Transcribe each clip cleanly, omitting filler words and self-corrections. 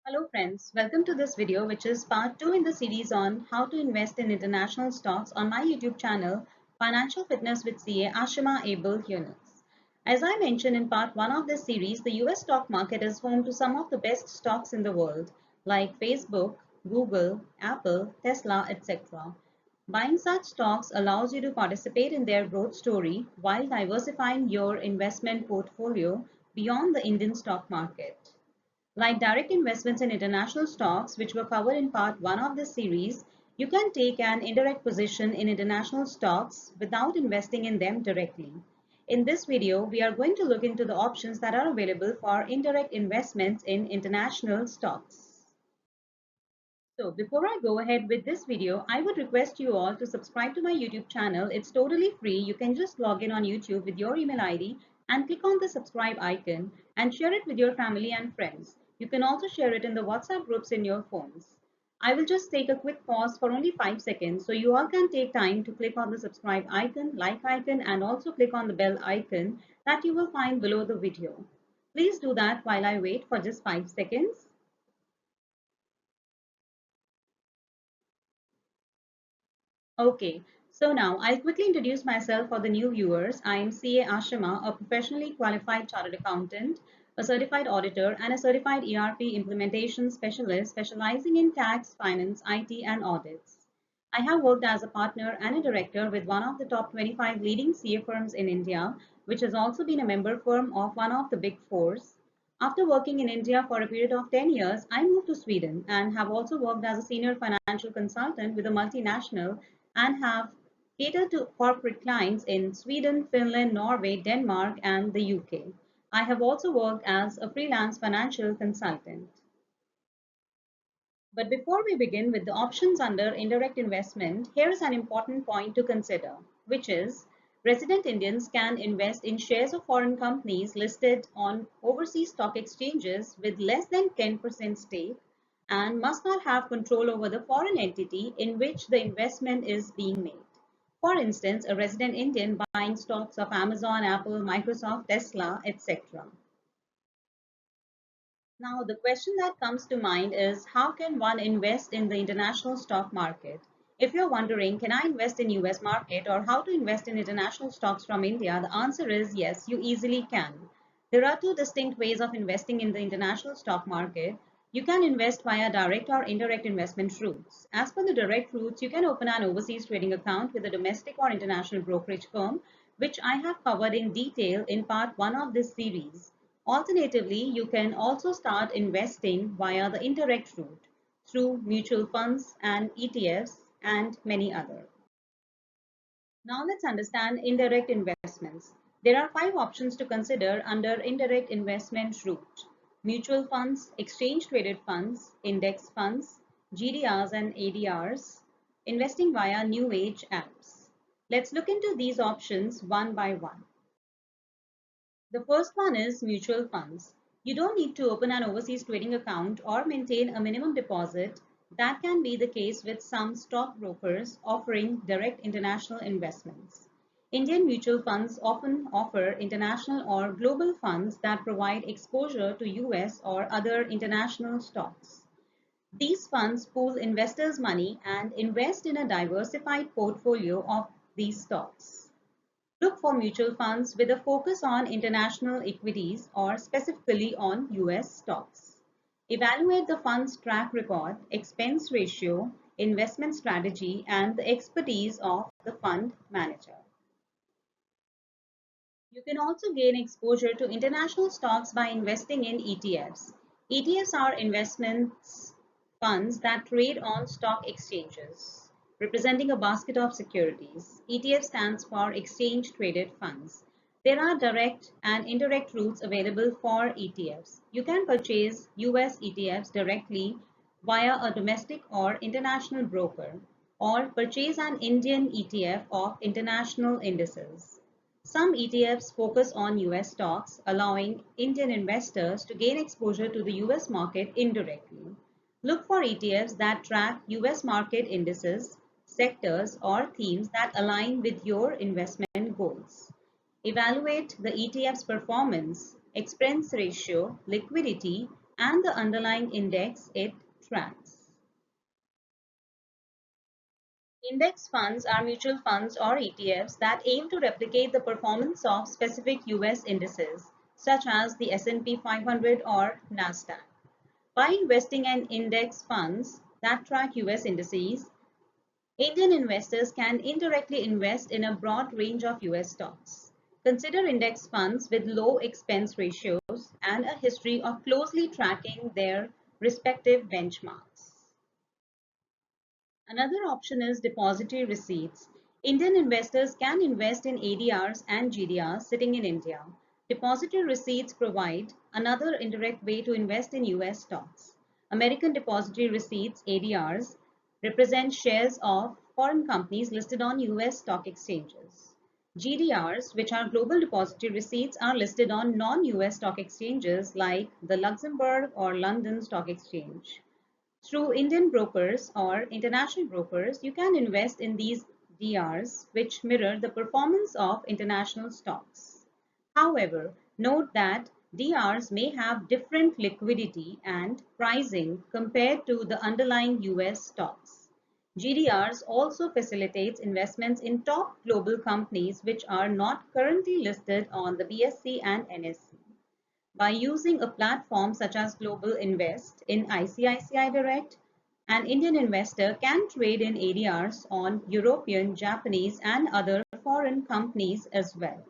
Hello friends, welcome to this video which is part 2 in the series on how to invest in international stocks on my YouTube channel Financial Fitness with CA Ashima Abel Yunus. As I mentioned in part 1 of this series, the US stock market is home to some of the best stocks in the world like Facebook, Google, Apple, Tesla, etc. Buying such stocks allows you to participate in their growth story while diversifying your investment portfolio beyond the Indian stock market. Like direct investments in international stocks, which were covered in part 1 of this series, you can take an indirect position in international stocks without investing in them directly. In this video, we are going to look into the options that are available for indirect investments in international stocks. So before I go ahead with this video, I would request you all to subscribe to my YouTube channel. It's totally free. You can just log in on YouTube with your email ID and click on the subscribe icon and share it with your family and friends. You can also share it in the WhatsApp groups in your phones. I will just take a quick pause for only 5 seconds so you all can take time to click on the subscribe icon, like icon, and also click on the bell icon that you will find below the video. Please do that while I wait for just 5 seconds. Okay, so now I'll quickly introduce myself for the new viewers. I am CA Ashima, a professionally qualified chartered accountant, a certified auditor, and a certified ERP implementation specialist specializing in tax, finance, IT, and audits. I have worked as a partner and a director with one of the top 25 leading CA firms in India, which has also been a member firm of one of the big fours. After working in India for a period of 10 years, I moved to Sweden and have also worked as a senior financial consultant with a multinational and have catered to corporate clients in Sweden, Finland, Norway, Denmark, and the UK. I have also worked as a freelance financial consultant. But before we begin with the options under indirect investment, here is an important point to consider, which is resident Indians can invest in shares of foreign companies listed on overseas stock exchanges with less than 10% stake and must not have control over the foreign entity in which the investment is being made. For instance, a resident Indian buying stocks of Amazon, Apple, Microsoft, Tesla, etc. Now, the question that comes to mind is how can one invest in the international stock market? If you're wondering, can I invest in US market or how to invest in international stocks from India? The answer is yes, you easily can. There are two distinct ways of investing in the international stock market. You can invest via direct or indirect investment routes. As per the direct routes, you can open an overseas trading account with a domestic or international brokerage firm, which I have covered in detail in part 1 of this series. Alternatively, you can also start investing via the indirect route through mutual funds and ETFs and many other. Now let's understand indirect investments. There are 5 options to consider under indirect investment route: mutual funds, exchange traded funds, index funds, GDRs and ADRs, investing via new age apps. Let's look into these options one by one. The first one is mutual funds. You don't need to open an overseas trading account or maintain a minimum deposit. That can be the case with some stockbrokers offering direct international investments. Indian mutual funds often offer international or global funds that provide exposure to US or other international stocks. These funds pool investors' money and invest in a diversified portfolio of these stocks. Look for mutual funds with a focus on international equities or specifically on US stocks. Evaluate the fund's track record, expense ratio, investment strategy, and the expertise of the fund manager. You can also gain exposure to international stocks by investing in ETFs. ETFs are investments funds that trade on stock exchanges, representing a basket of securities. ETF stands for Exchange Traded Funds. There are direct and indirect routes available for ETFs. You can purchase US ETFs directly via a domestic or international broker, or purchase an Indian ETF of international indices. Some ETFs focus on US stocks, allowing Indian investors to gain exposure to the US market indirectly. Look for ETFs that track US market indices, sectors, or themes that align with your investment goals. Evaluate the ETF's performance, expense ratio, liquidity, and the underlying index it tracks. Index funds are mutual funds or ETFs that aim to replicate the performance of specific US indices, such as the S&P 500 or NASDAQ. By investing in index funds that track US indices, Indian investors can indirectly invest in a broad range of US stocks. Consider index funds with low expense ratios and a history of closely tracking their respective benchmarks. Another option is depository receipts. Indian investors can invest in ADRs and GDRs sitting in India. Depository receipts provide another indirect way to invest in US stocks. American depository receipts, ADRs, represent shares of foreign companies listed on US stock exchanges. GDRs, which are global depository receipts, are listed on non-US stock exchanges like the Luxembourg or London Stock Exchange. Through Indian brokers or international brokers, you can invest in these DRs, which mirror the performance of international stocks. However, note that DRs may have different liquidity and pricing compared to the underlying US stocks. GDRs also facilitates investments in top global companies which are not currently listed on the BSE and NSE. By using a platform such as Global Invest in ICICI Direct, an Indian investor can trade in ADRs on European, Japanese, and other foreign companies as well.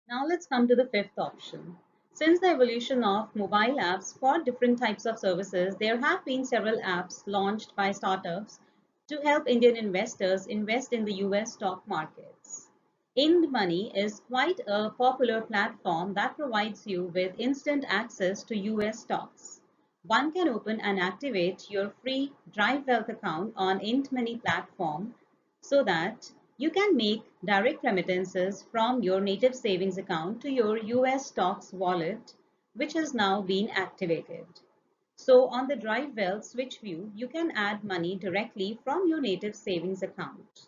Now let's come to the fifth option. Since the evolution of mobile apps for different types of services, there have been several apps launched by startups to help Indian investors invest in the US stock markets. IndMoney is quite a popular platform that provides you with instant access to US stocks. One can open and activate your free Drive Wealth account on IndMoney platform so that you can make direct remittances from your native savings account to your US stocks wallet, which has now been activated. So on the Drive Wealth switch view, you can add money directly from your native savings account.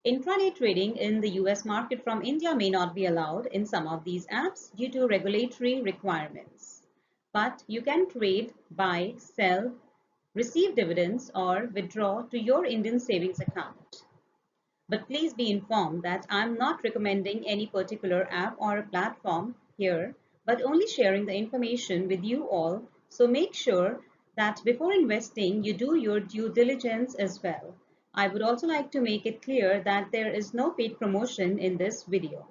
Intraday trading in the US market from India may not be allowed in some of these apps due to regulatory requirements. But you can trade, buy, sell, receive dividends, or withdraw to your Indian savings account. But please be informed that I'm not recommending any particular app or a platform here, but only sharing the information with you all. So make sure that before investing, you do your due diligence as well. I would also like to make it clear that there is no paid promotion in this video.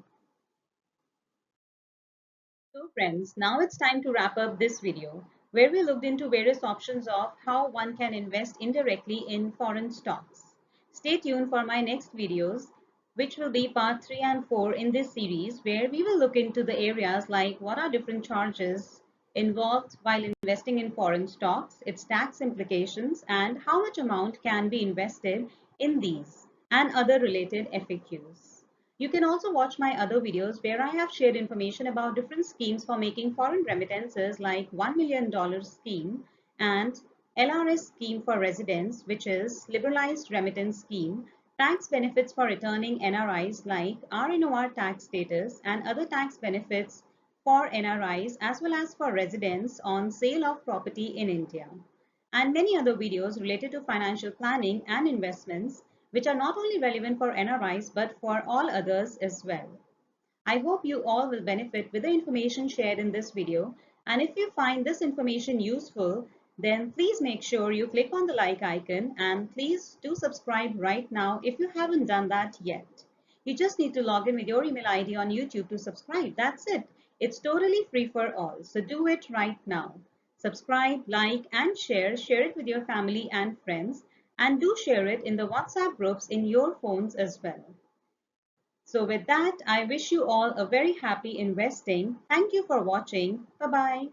So friends, now it's time to wrap up this video where we looked into various options of how one can invest indirectly in foreign stocks. Stay tuned for my next videos, which will be part 3 and 4 in this series, where we will look into the areas like what are different charges involved while investing in foreign stocks, its tax implications, and how much amount can be invested in these, and other related FAQs. You can also watch my other videos where I have shared information about different schemes for making foreign remittances like $1 million scheme and LRS scheme for residents, which is liberalized remittance scheme, tax benefits for returning NRIs like RNOR tax status and other tax benefits for NRIs as well as for residents on sale of property in India, and many other videos related to financial planning and investments, which are not only relevant for NRIs but for all others as well. I hope you all will benefit with the information shared in this video, and if you find this information useful, then please make sure you click on the like icon and please do subscribe right now if you haven't done that yet. You just need to log in with your email ID on YouTube to subscribe. That's it. It's totally free for all, so do it right now. Subscribe, like, and share. Share it with your family and friends, and do share it in the WhatsApp groups in your phones as well. So with that, I wish you all a very happy investing. Thank you for watching. Bye-bye.